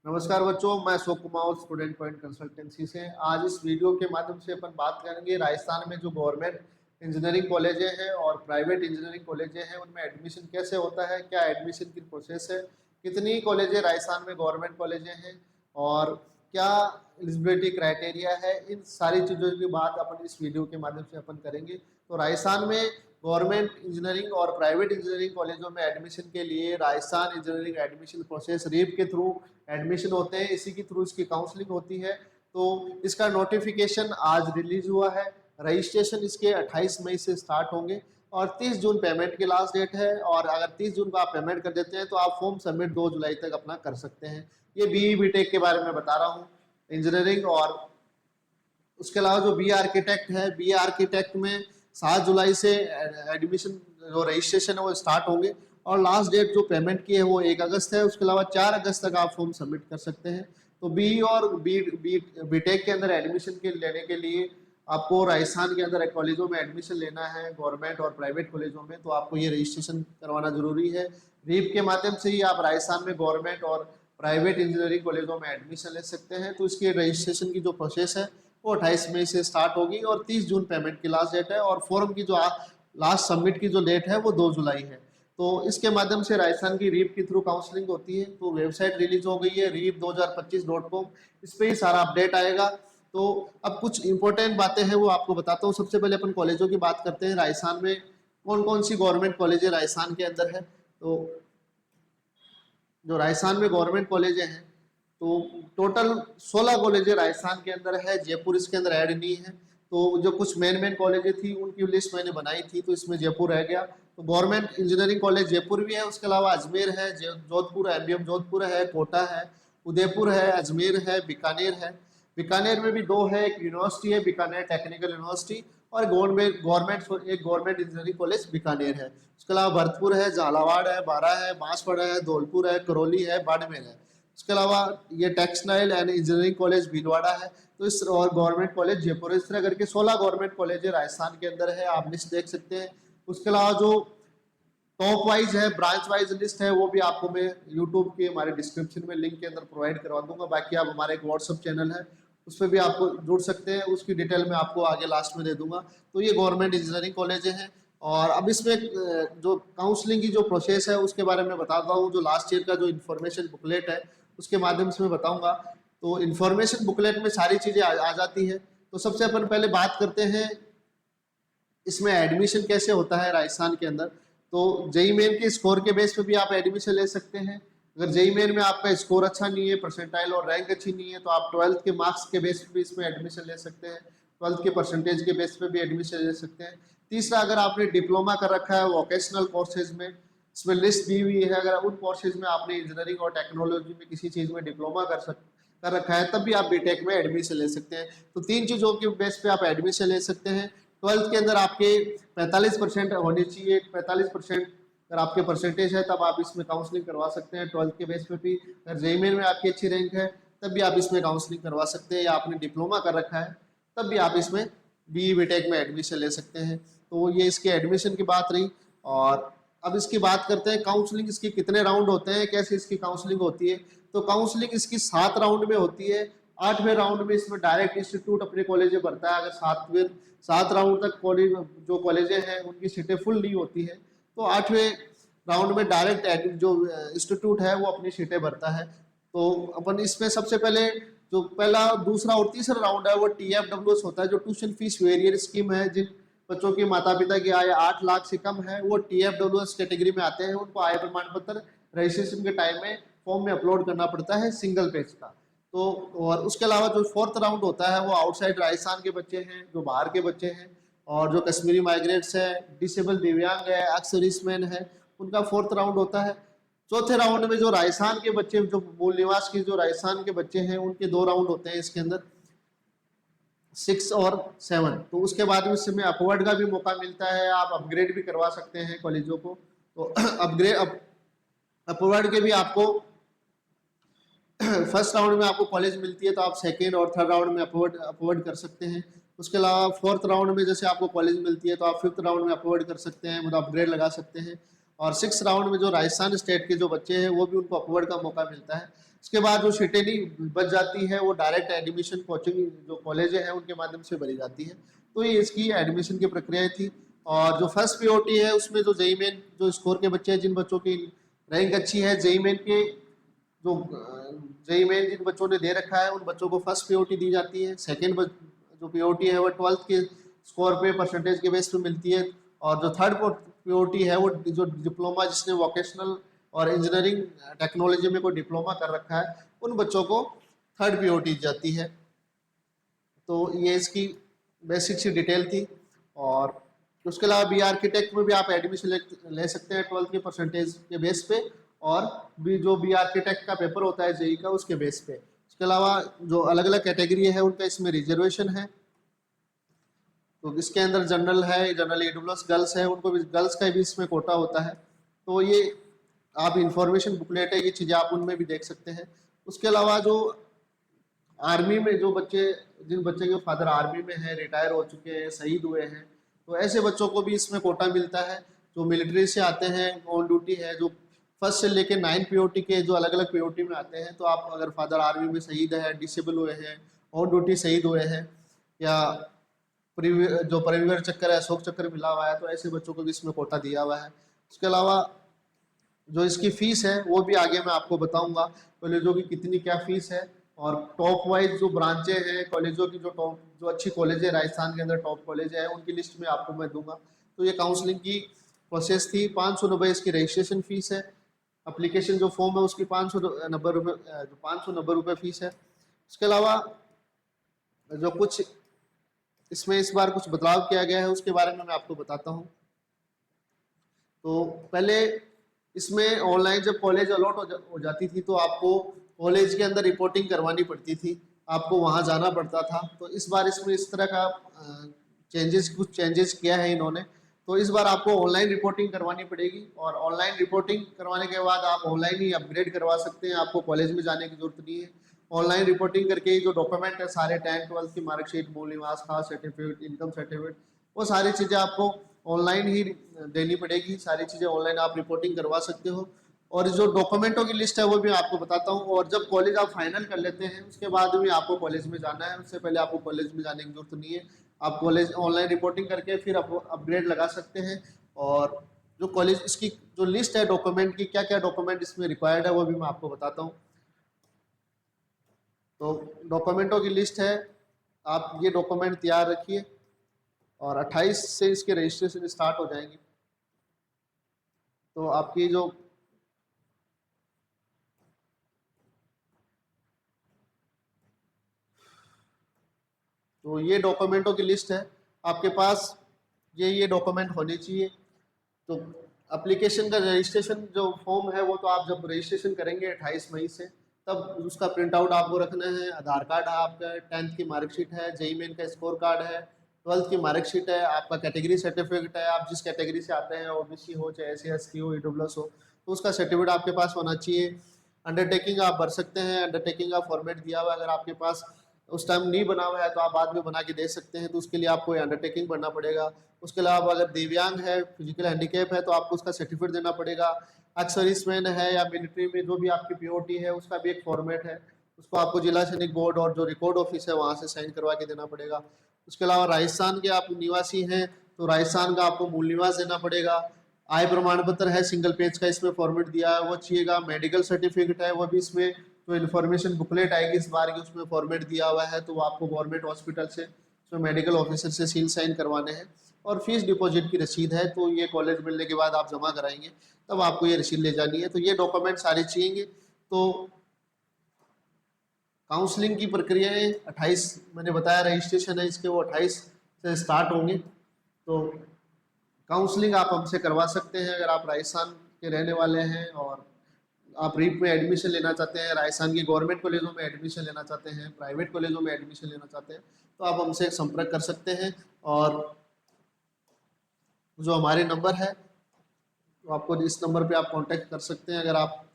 नमस्कार बच्चों, मैं Ashok Kumar student point consultancy से। आज इस वीडियो के माध्यम से अपन बात करेंगे राजस्थान में जो गवर्नमेंट इंजीनियरिंग कॉलेजें हैं और प्राइवेट इंजीनियरिंग कॉलेजें हैं उनमें एडमिशन कैसे होता है, क्या एडमिशन की प्रोसेस है, कितनी कॉलेजें राजस्थान में गवर्नमेंट कॉलेजें हैं और क्या एलिजिबिलिटी क्राइटेरिया है। इन सारी चीज़ों की बात अपन इस वीडियो के माध्यम से अपन करेंगे। तो राजस्थान में गवर्नमेंट इंजीनियरिंग और प्राइवेट इंजीनियरिंग कॉलेजों में एडमिशन के लिए Rajasthan engineering admission process REAP के थ्रू एडमिशन होते हैं, इसी के थ्रू इसकी काउंसलिंग होती है। तो इसका नोटिफिकेशन आज रिलीज हुआ है। रजिस्ट्रेशन इसके 28 मई से स्टार्ट होंगे और 30 जून पेमेंट की लास्ट डेट है। और अगर 30 जून को आप पेमेंट कर देते हैं तो आप फॉर्म सबमिट 2 जुलाई तक अपना कर सकते हैं। ये बीई बीटेक के बारे में बता रहा हूँ इंजीनियरिंग। और उसके अलावा जो बी आर्किटेक्ट है, बी आर्किटेक्ट में 7 जुलाई से एडमिशन जो रजिस्ट्रेशन है वो स्टार्ट होंगे और लास्ट डेट जो पेमेंट की है वो 1 अगस्त है। उसके अलावा 4 अगस्त तक आप फॉर्म सबमिट कर सकते हैं। तो बी और बीटेक के अंदर एडमिशन के लेने के लिए आपको राजस्थान के अंदर कॉलेजों में एडमिशन लेना है, गवर्नमेंट और प्राइवेट कॉलेजों में, तो आपको ये रजिस्ट्रेशन करवाना जरूरी है। रीप के माध्यम से ही आप राजस्थान में गवर्नमेंट और प्राइवेट इंजीनियरिंग कॉलेजों में एडमिशन ले सकते हैं। तो इसकी रजिस्ट्रेशन की जो प्रोसेस है वो 28 मई से स्टार्ट होगी और 30 जून पेमेंट की लास्ट डेट है। और फॉर्म की जो लास्ट सबमिट की जो डेट है वो 2 जुलाई है। तो इसके माध्यम से राजस्थान की रीप के थ्रू काउंसलिंग होती है। तो वेबसाइट रिलीज हो गई है reap2025.com, इस पे ही सारा अपडेट आएगा। तो अब कुछ इंपॉर्टेंट बातें हैं वो आपको बताता हूँ। सबसे पहले अपन कॉलेजों की बात करते हैं। राजस्थान में कौन कौन सी गवर्नमेंट कॉलेज राजस्थान के अंदर है। तो जो राजस्थान में गवर्नमेंट कॉलेजें हैं तो टोटल 16 कॉलेजें राजस्थान के अंदर है। जयपुर इसके अंदर ऐड नहीं है। तो जो कुछ मेन कॉलेजें थी उनकी लिस्ट मैंने बनाई थी, तो इसमें जयपुर रह गया। तो गवर्नमेंट इंजीनियरिंग कॉलेज जयपुर भी है। उसके अलावा अजमेर है, जोधपुर एमबीएम जोधपुर है, कोटा है, उदयपुर है, अजमेर है, बीकानेर है। बीकानेर में भी 2 है, एक यूनिवर्सिटी है बीकानेर टेक्निकल यूनिवर्सिटी और गवर्नमेंट एक गवर्नमेंट इंजीनियरिंग कॉलेज बीकानेर है। उसके अलावा भरतपुर है, झालावाड़ है, बारा है, बांसवाड़ा है, धौलपुर है, करौली है, बाड़मेर है। उसके अलावा ये textile and engineering college Bhilwara है। तो इस और गवर्नमेंट कॉलेज जयपुर, इस तरह करके 16 गवर्नमेंट कॉलेज राजस्थान के अंदर है। आप लिस्ट देख सकते हैं। उसके अलावा जो टॉप वाइज है, ब्रांच वाइज लिस्ट है, वो भी आपको मैं यूट्यूब के हमारे डिस्क्रिप्शन में लिंक के अंदर प्रोवाइड करवा दूंगा। बाकी आप हमारे एक व्हाट्सअप चैनल है उस पर भी आपको जुड़ सकते हैं, उसकी डिटेल में आपको आगे लास्ट में दे दूंगा। तो ये गवर्नमेंट इंजीनियरिंग कॉलेज हैं। और अब इसमें जो काउंसलिंग की जो प्रोसेस है उसके बारे में बताता हूँ। जो लास्ट ईयर का जो इन्फॉर्मेशन बुकलेट है उसके माध्यम से मैं बताऊंगा। तो इन्फॉर्मेशन बुकलेट में सारी चीज़ें आ जाती है। तो सबसे अपन पहले बात करते हैं इसमें एडमिशन कैसे होता है राजस्थान के अंदर। तो जेई मेन के स्कोर के बेस पे भी आप एडमिशन ले सकते हैं। अगर जेई मेन में आपका स्कोर अच्छा नहीं है, परसेंटाइल और रैंक अच्छी नहीं है, तो आप 12th के मार्क्स के बेस पे भी इसमें एडमिशन ले सकते हैं। 12th के परसेंटेज के बेस पे भी एडमिशन ले सकते हैं। तीसरा, अगर आपने डिप्लोमा कर रखा है वोकेशनल कोर्सेज में, इसमें लिस्ट दी हुई है, अगर उन कोर्सेज में आपने इंजीनियरिंग और टेक्नोलॉजी में किसी चीज़ में डिप्लोमा कर रखा है तब भी आप बीटेक में एडमिशन ले सकते हैं। तो 3 चीज़ों के बेस पे आप एडमिशन ले सकते हैं। 12th के अंदर आपके 45% होनी चाहिए। 45% अगर आपके परसेंटेज है तब आप इसमें काउंसलिंग करवा सकते हैं 12th के बेस पे भी। अगर जेईई मेन में आपकी अच्छी रैंक है तब भी आप इसमें काउंसलिंग करवा सकते हैं, या आपने डिप्लोमा कर रखा है तब भी आप इसमें बीई बीटेक में एडमिशन ले सकते हैं। तो ये इसके एडमिशन की बात रही। और अब इसकी बात करते हैं काउंसलिंग इसके कितने राउंड होते हैं, कैसे इसकी काउंसलिंग होती है। तो काउंसलिंग इसकी 7 राउंड में होती है। 8वें राउंड में इसमें डायरेक्ट इंस्टीट्यूट अपने कॉलेज में भरता है। अगर 7 राउंड तक कॉलेज जो कॉलेजें हैं उनकी सीटें फुल नहीं होती है तो 8वें राउंड में डायरेक्ट जो इंस्टीट्यूट है वो अपनी सीटें भरता है। तो अपन इसमें सबसे पहले जो पहला, दूसरा और तीसरा राउंड है वो TFWS होता है, जो ट्यूशन फीस वेरियर स्कीम है। जिन बच्चों की माता पिता की आय 8 लाख से कम है वो TFWS कैटेगरी में आते हैं। उनको आय प्रमाण पत्र रजिस्ट्रेशन के टाइम में फॉर्म में अपलोड करना पड़ता है, सिंगल पेज का। तो और उसके अलावा जो 4th राउंड होता है वो आउटसाइड राजस्थान के बच्चे हैं, जो बाहर के बच्चे हैं, और जो कश्मीरी माइग्रेट्स है, डिसेबल दिव्यांग है, एक्स-सर्विसमैन है, उनका 4th राउंड होता है। चौथे राउंड में जो राजस्थान के बच्चे, जो मूल निवास की जो राजस्थान के बच्चे हैं, उनके 2 राउंड होते हैं इसके अंदर, 6 और 7। तो उसके बाद में इसमें अपवर्ड का भी मौका मिलता है, आप अपग्रेड भी करवा सकते हैं कॉलेजों को। तो अपवर्ड के भी आपको फर्स्ट राउंड में आपको कॉलेज मिलती है तो आप सेकेंड और थर्ड राउंड में अपवर्ड कर सकते हैं। उसके अलावा 4th राउंड में जैसे आपको कॉलेज मिलती है तो आप 5th राउंड में अपवर्ड कर सकते हैं, मतलब अपग्रेड लगा सकते हैं। और 6th राउंड में जो राजस्थान स्टेट के जो बच्चे हैं वो भी उनको अपवर्ड का मौका मिलता है। इसके बाद जो सीटें नहीं बच जाती है वो डायरेक्ट एडमिशन कोचिंग जो कॉलेज हैं उनके माध्यम से भरी जाती है। तो ये इसकी एडमिशन की प्रक्रिया थी। और जो फर्स्ट पीओटी है उसमें जो जेईई मेन जो स्कोर के बच्चे हैं, जिन बच्चों की रैंक अच्छी है जेईई मेन के, जो जेईई मेन जिन बच्चों ने दे रखा है उन बच्चों को फर्स्ट पीओटी दी जाती है। सेकेंड जो पीओटी है वो 12th के स्कोर पे परसेंटेज के बेस पे मिलती है। और जो थर्ड पीओटी है वो जो डिप्लोमा जिसने वोकेशनल और इंजीनियरिंग टेक्नोलॉजी में कोई डिप्लोमा कर रखा है उन बच्चों को थर्ड पीओटी जाती है। तो ये इसकी बेसिक सी डिटेल थी। और उसके अलावा बी आर्किटेक्ट में भी आप एडमिशन ले सकते हैं 12th के परसेंटेज के बेस पे, और भी जो बी आर्किटेक्ट का पेपर होता है जेई का उसके बेस पे। इसके अलावा जो अलग अलग कैटेगरी है उनका इसमें रिजर्वेशन है। तो इसके अंदर जनरल है, जनरल ईडब्ल्यूएस गर्ल्स है, उनको भी गर्ल्स का भी इसमें कोटा होता है। तो ये आप इंफॉर्मेशन बुकलेट है, ये चीज़ें आप उनमें भी देख सकते हैं। उसके अलावा जो आर्मी में जो बच्चे, जिन बच्चे के फादर आर्मी में है, रिटायर हो चुके हैं, शहीद हुए हैं, तो ऐसे बच्चों को भी इसमें कोटा मिलता है। जो मिलिट्री से आते हैं, ऑन ड्यूटी है, जो फर्स्ट से लेके 9 पीओटी के जो अलग अलग पीओटी में आते हैं, तो आप अगर फादर आर्मी में शहीद है, डिसेबल हुए हैं, ऑन ड्यूटी शहीद हुए हैं, या जो परिवीर चक्कर है, अशोक चक्कर मिला हुआ है, तो ऐसे बच्चों को भी इसमें कोटा दिया हुआ है। उसके अलावा जो इसकी फीस है वो भी आगे मैं आपको बताऊंगा कॉलेजों की कितनी क्या फीस है। और टॉप वाइज जो ब्रांचें हैं कॉलेजों की, जो टॉप जो अच्छी कॉलेज है राजस्थान के अंदर टॉप कॉलेज है, उनकी लिस्ट में आपको मैं दूंगा। तो ये काउंसलिंग की प्रोसेस थी। 590 इसकी रजिस्ट्रेशन फीस है। अप्लीकेशन जो फॉर्म है उसकी 590 रुपये फीस है। उसके अलावा जो कुछ इसमें इस बार कुछ बदलाव किया गया है उसके बारे में मैं आपको बताता हूँ। तो पहले इसमें ऑनलाइन जब कॉलेज अलॉट हो जाती थी तो आपको कॉलेज के अंदर रिपोर्टिंग करवानी पड़ती थी, आपको वहाँ जाना पड़ता था। तो इस बार इसमें इस तरह का कुछ चेंजेस किया है इन्होंने। तो इस बार आपको ऑनलाइन रिपोर्टिंग करवानी पड़ेगी, और ऑनलाइन रिपोर्टिंग करवाने के बाद आप ऑनलाइन ही अपग्रेड करवा सकते हैं, आपको कॉलेज में जाने की जरूरत नहीं है। ऑनलाइन रिपोर्टिंग करके जो डॉक्यूमेंट है सारे 10th 12th की मार्कशीट, मूल निवास, खास सर्टिफिकेट, इनकम सर्टिफिकेट, वो सारी चीज़ें आपको ऑनलाइन ही देनी पड़ेगी। सारी चीज़ें ऑनलाइन आप रिपोर्टिंग करवा सकते हो। और जो डॉक्यूमेंटों की लिस्ट है वो भी आपको बताता हूँ। और जब कॉलेज आप फाइनल कर लेते हैं उसके बाद भी आपको कॉलेज में जाना है, उससे पहले आपको कॉलेज में जाने की जरूरत नहीं है। आप कॉलेज ऑनलाइन रिपोर्टिंग करके फिर आप अपग्रेड लगा सकते हैं। और जो कॉलेज इसकी जो लिस्ट है डॉक्यूमेंट की, क्या क्या डॉक्यूमेंट इसमें रिक्वायर्ड है वो भी मैं आपको बताता हूँ। तो डॉक्यूमेंटों की लिस्ट है, आप ये डॉक्यूमेंट तैयार रखिए। और 28 से इसके रजिस्ट्रेशन स्टार्ट हो जाएंगे। तो आपकी जो तो ये डॉक्यूमेंटों की लिस्ट है आपके पास, ये डॉक्यूमेंट होने चाहिए। तो एप्लीकेशन का रजिस्ट्रेशन जो फॉर्म है वो तो आप जब रजिस्ट्रेशन करेंगे 28 मई से, तब उसका प्रिंट आउट आपको रखना है। आधार कार्ड है आपका, 10th की मार्कशीट है, जेईई मेन का स्कोर कार्ड है, 12th की मार्कशीट है, आपका कैटेगरी सर्टिफिकेट है, आप जिस कैटेगरी से आते हैं, ओबीसी हो चाहे एससी एसटी हो, ईडब्ल्यूएस हो, तो उसका सर्टिफिकेट आपके पास होना चाहिए। अंडरटेकिंग आप भर सकते हैं, अंडरटेकिंग का फॉर्मेट दिया हुआ है, अगर आपके पास उस टाइम नहीं बना हुआ है तो आप बाद में बना के दे सकते हैं, तो उसके लिए आपको अंडरटेकिंग भरना पड़ेगा। उसके अलावा अगर दिव्यांग है, फिजिकल हैंडीकैप है, तो आपको उसका सर्टिफिकेट देना पड़ेगा। एक्स सर्विसमैन है या मिलिट्री में जो भी आपकी पीओटी है उसका भी एक फॉर्मेट है, उसको आपको जिला सैनिक बोर्ड और जो रिकॉर्ड ऑफिस है वहाँ से साइन करवा के देना पड़ेगा। उसके अलावा राजस्थान के आप निवासी हैं तो राजस्थान का आपको मूल निवास देना पड़ेगा। आय प्रमाण पत्र है सिंगल पेज का, इसमें फॉर्मेट दिया है वो चाहिएगा। मेडिकल सर्टिफिकेट है वो भी इसमें जो इन्फॉर्मेशन बुकलेट आएगी इस बार की उसमें फॉर्मेट दिया हुआ है, तो वो आपको गवर्नमेंट हॉस्पिटल से उसमें मेडिकल ऑफिसर से सील साइन करवाने हैं। और फीस डिपॉजिट की रसीद है, तो ये कॉलेज मिलने के बाद आप जमा कराएंगे तब आपको ये रसीद ले जानी है। तो ये डॉक्यूमेंट सारे चाहिए। तो काउंसलिंग की प्रक्रियाएं 28 मैंने बताया रजिस्ट्रेशन है इसके, वो 28 से स्टार्ट होंगे। तो काउंसलिंग आप हमसे करवा सकते हैं अगर आप राजस्थान के रहने वाले हैं और आप रीप में एडमिशन लेना चाहते हैं, राजस्थान की गवर्नमेंट कॉलेजों में एडमिशन लेना चाहते हैं, प्राइवेट कॉलेजों में एडमिशन लेना चाहते हैं, तो आप हमसे संपर्क कर सकते हैं। और जो हमारे नंबर है तो आपको इस नंबर पे आप कांटेक्ट कर सकते हैं। अगर आप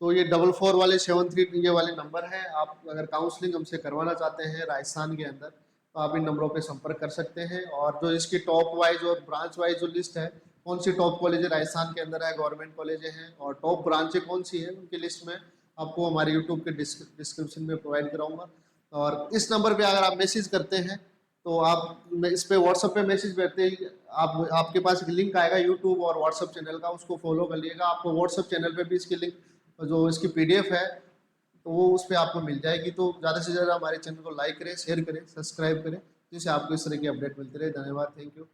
तो ये 44 वाले 73 ये वाले नंबर है। आप अगर काउंसलिंग हमसे करवाना चाहते हैं राजस्थान के अंदर तो आप इन नंबरों पे संपर्क कर सकते हैं। और जो इसकी टॉप वाइज और ब्रांच वाइज जो लिस्ट है, कौन सी टॉप कॉलेज राजस्थान के अंदर है, गवर्नमेंट कॉलेज हैं, और टॉप ब्रांचें कौन सी है, उनकी लिस्ट में आपको हमारे यूट्यूब के डिस्क्रिप्शन में प्रोवाइड कराऊंगा। और इस नंबर पे अगर आप मैसेज करते हैं तो आप इस पे व्हाट्सएप पे मैसेज भेजते ही आपके पास एक लिंक आएगा यूट्यूब और व्हाट्सएप चैनल का, उसको फॉलो कर लिएगा। आपको व्हाट्सएप चैनल पे भी इसकी लिंक, जो इसकी पीडीएफ है, तो वो उस पर आपको मिल जाएगी। तो ज़्यादा से ज़्यादा हमारे चैनल को लाइक करें, शेयर करें, सब्सक्राइब करें, जिससे आपको इस तरह की अपडेट मिलती रहे। धन्यवाद, थैंक यू।